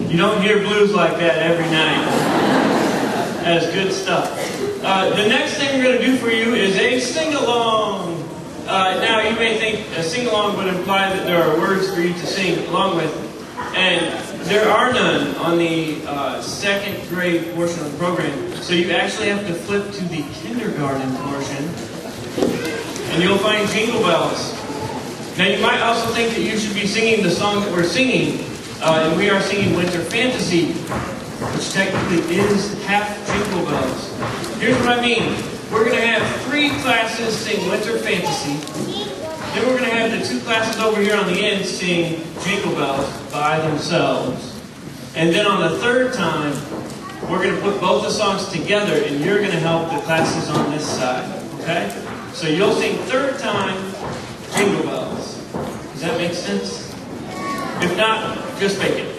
You don't hear blues like that every night. That's good stuff. The next thing we're going to do for you is a sing-along. Now, you may think a sing-along would imply that there are words for you to sing along with, and there are none on the second grade portion of the program. So you actually have to flip to the kindergarten portion, and you'll find Jingle Bells. Now, you might also think that you should be singing the song that we're singing, and we are singing Winter Fantasy, which technically is half Jingle Bells. Here's what I mean. We're going to have 3 classes sing Winter Fantasy. Then we're going to have the 2 classes over here on the end sing Jingle Bells by themselves. And then on the 3rd time, we're going to put both the songs together, and you're going to help the classes on this side. Okay? So you'll sing 3rd time Jingle Bells. Does that make sense? If not, just make it.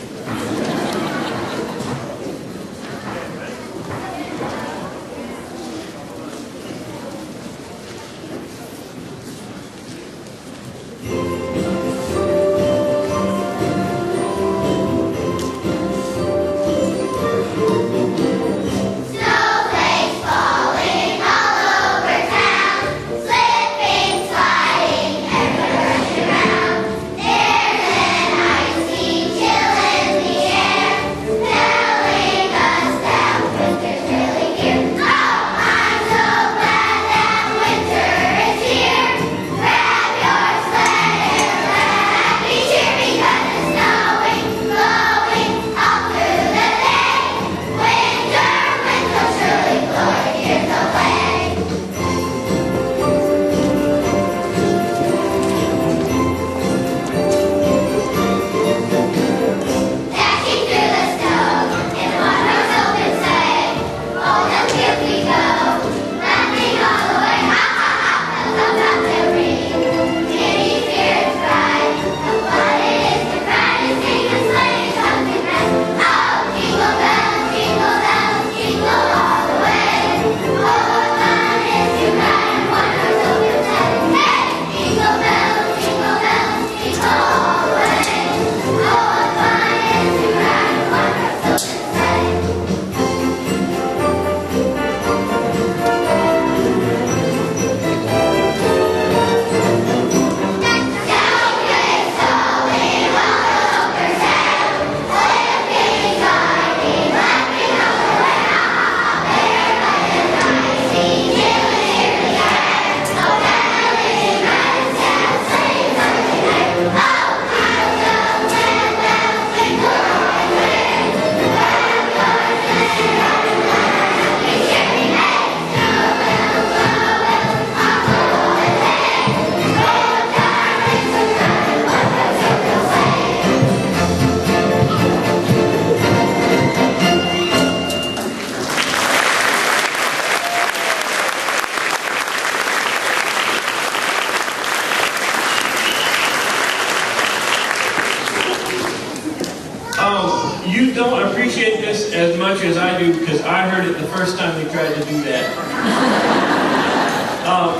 You don't appreciate this as much as I do because I heard it the first time we tried to do that.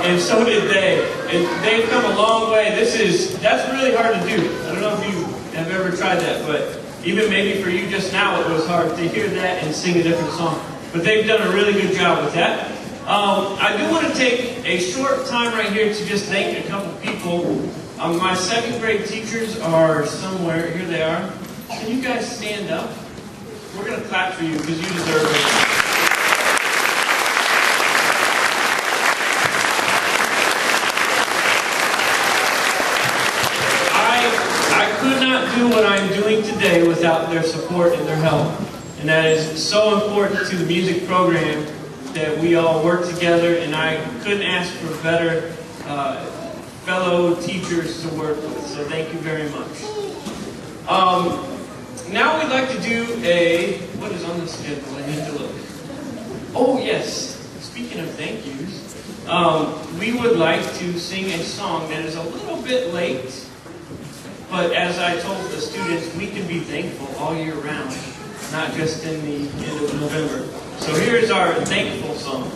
And so did they. And they've come a long way. That's really hard to do. I don't know if you have ever tried that, but even maybe for you just now it was hard to hear that and sing a different song. But they've done a really good job with that. I do want to take a short time right here to just thank a couple people. My second grade teachers are somewhere. Here they are. Can you guys stand up? We're going to clap for you because you deserve it. I could not do what I'm doing today without their support and their help. And that is so important to the music program that we all work together, and I couldn't ask for better fellow teachers to work with. So thank you very much. Now we'd like to do what is on the schedule? I need to look. Oh yes, speaking of thank yous, we would like to sing a song that is a little bit late, but as I told the students, we can be thankful all year round, not just in the end of November. So here's our thankful song.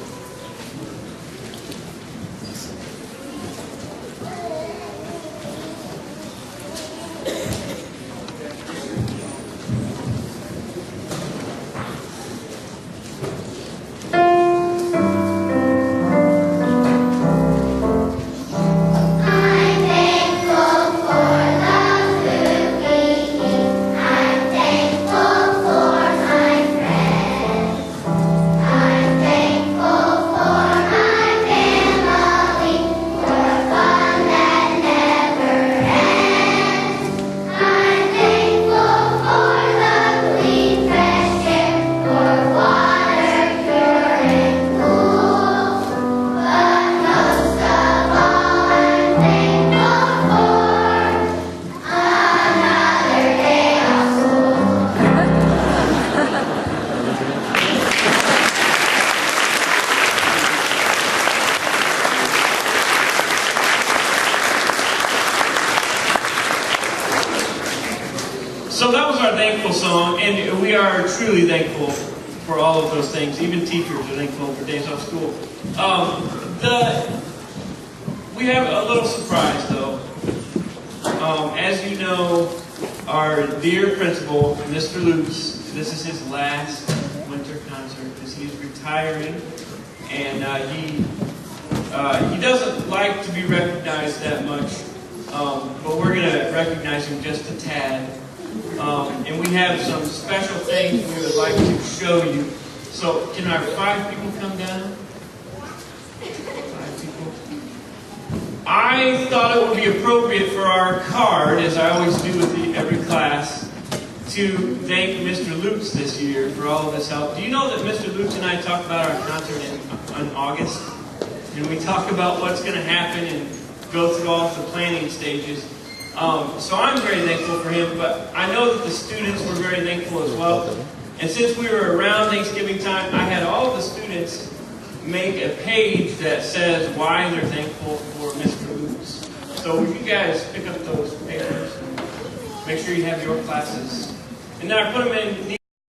we are truly thankful for all of those things. Even teachers are thankful for days off school. We have a little surprise, though. As you know, our dear principal, Mr. Lutz, this is his last winter concert because he's retiring, and he doesn't like to be recognized that much, but we're going to recognize him just a tad. And we have some special things we would like to show you. So, can our 5 people come down? 5 people. I thought it would be appropriate for our card, as I always do with every class, to thank Mr. Lutz this year for all of his help. Do you know that Mr. Lutz and I talked about our concert in August? And we talk about what's going to happen and go through all the planning stages. So I'm very thankful for him, but I know that the students were very thankful as well. And since we were around Thanksgiving time, I had all the students make a page that says why they're thankful for Mr. Lutz. So would you guys pick up those papers and make sure you have your classes? And then I put them in